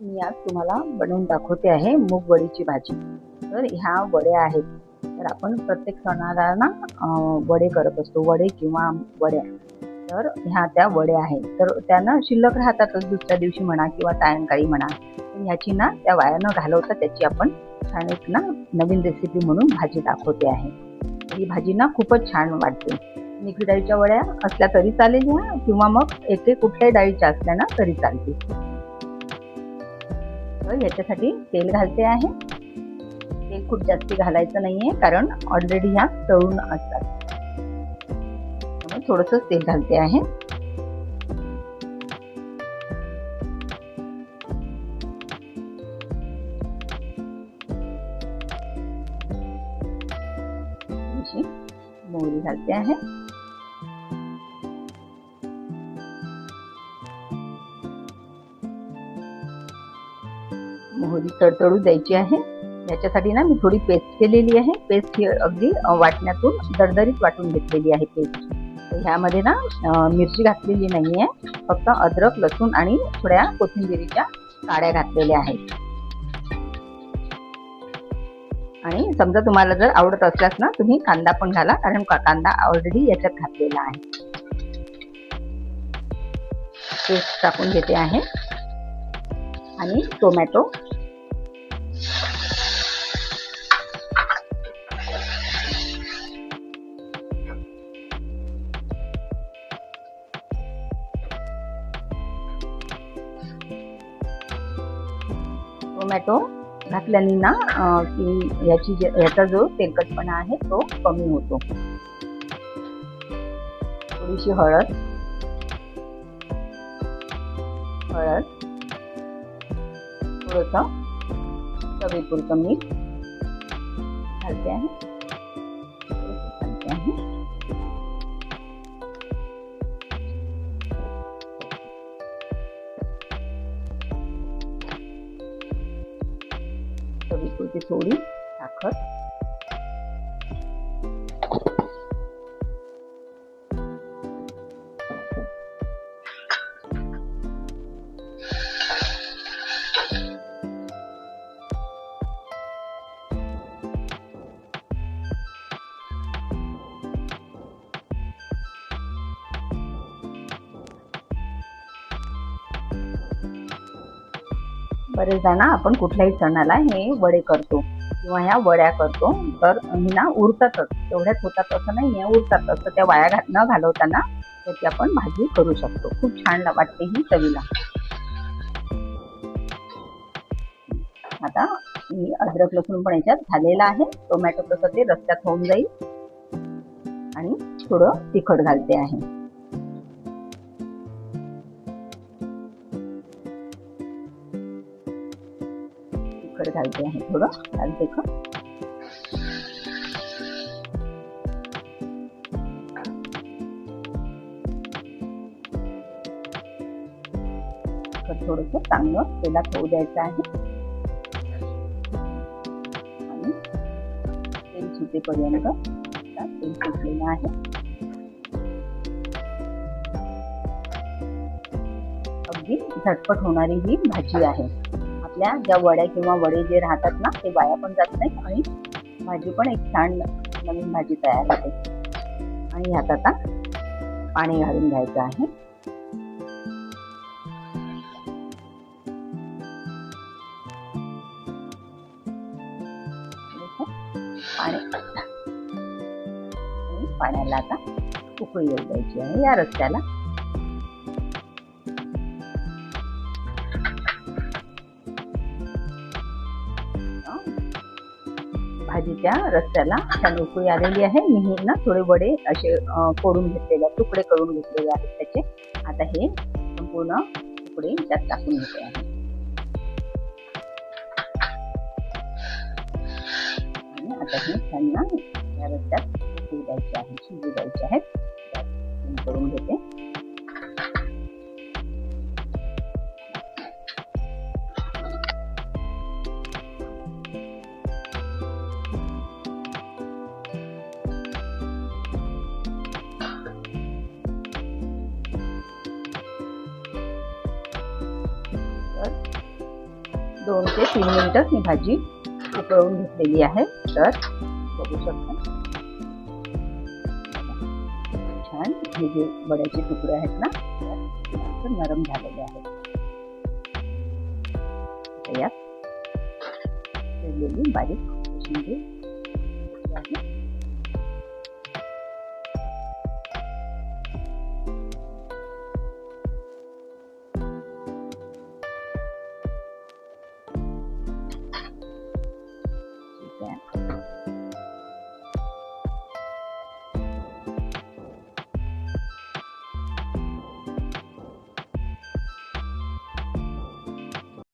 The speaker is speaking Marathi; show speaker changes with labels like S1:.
S1: मी आज तुम्हाला बनवून दाखवते आहे मूग वडीची भाजी। तर ह्या वड्या आहेत, तर आपण प्रत्येक सणाला ना वडे करत असतो, वडे किंवा वड्या। तर ह्या त्या वड्या आहेत, तर त्यांना शिल्लक राहतातच दुसऱ्या दिवशी म्हणा किंवा सायंकाळी म्हणा। तर ह्याची ना त्या वाया न घालवता त्याची आपण छान एक ना नवीन रेसिपी म्हणून भाजी दाखवते आहे। ही भाजी ना खूपच छान वाटते। मिक्स डाळीच्या वड्या असल्या तरी चालेल ह्या, किंवा मग एक कुठल्याही डाळीच्या असल्या ना तरी चालते। तर याच्यासाठी तेल घालते आहे। तेल खूप जास्ती घालायचं नाहीये, कारण ऑलरेडी ह्या तळून असतात, त्यामुळे थोडंसं तेल घालते आहे। मोहरी घालते आहे। मोहरी तडतडू द्यायची आहे। याच्यासाठी ना मी थोडी पेस्ट केलेली आहे। पेस्ट ही अगदी वाटण्यातून दरदरीत वाटून घेतलेली आहे पेस्ट। ह्यामध्ये ना मिरची घातलेली नाहीये, फक्त अद्रक, लसूण आणि थोड्या कोथिंबीरीच्या काड्या घातलेल्या आहेत। आणि समजा तुम्हाला जर आवडत असल्यास ना तुम्ही कांदा पण घाला, कारण कांदा ऑलरेडी याच्यात घातलेला आहे। पेस्ट टाकून घेते आहे आणि टोमॅटो, टोमॅटो घातल्याने ना की याचा जो तेलकटपणा आहे तो कमी होतो। थोडीशी हळद, थोडंसं चवीपुरतं मीठ घालते आहे। चवीपुरती थोडी साखर, बरेचदा ना आपण कुठल्याही सणाला हे वडे करतो किंवा ह्या वड्या करतो, तर ही ना उरतातच, तेवढ्याच होतात असं नाही, उरतातच। तर त्या वाया न घालवताना त्याची आपण भाजी करू शकतो। खूप छान वाटते ही चवीला। आता मी अद्रक लसूण पण याच्यात घालेला आहे। टोमॅटो कसं ते रस्त्यात होऊन जाईल, आणि थोडं तिखट घालते आहे। घालते आहे थोडं लाल तिखट, थोडंसं चांगलं तेलात होऊ द्यायचं आहे आणि तेल सुटेपर्यंत तेल सुटलेलं आहे। अगदी झटपट होणारी ही भाजी आहे। आपल्या ज्या वड्या किंवा वडे जे राहतात ना ते वाया पण जात नाही, आणि भाजी पण एक छान नवीन भाजी तयार होते। आणि ह्यात आता पाणी घालून घ्यायचं आहे। पाण्याला आता उकळी येऊ द्यायची आहे या रस्त्याला। भाजीच्या रस्त्याला छान उकळी आलेली आहे। मी ना थोडे वडे असे फोडून घेतलेले, तुकडे करून घेतलेले आहेत त्याचे। आता हे संपूर्ण तुकडे त्यात टाकून घेते आहे आणि आता हे छान ना या रस्त्यात उकळी द्यायची आहे, शिजू द्यायची आहे। करून घेते। 2 ते 3 मिनिटं ही भाजी उकळून घेतलेली आहे. तर बघू शकता छान हे जे वड्याचे तुकडे आहेत ना तर नरम झालेले आहेत. यात ठेवलेली बारीक कोशिंबीर आहे. ठीक आहे.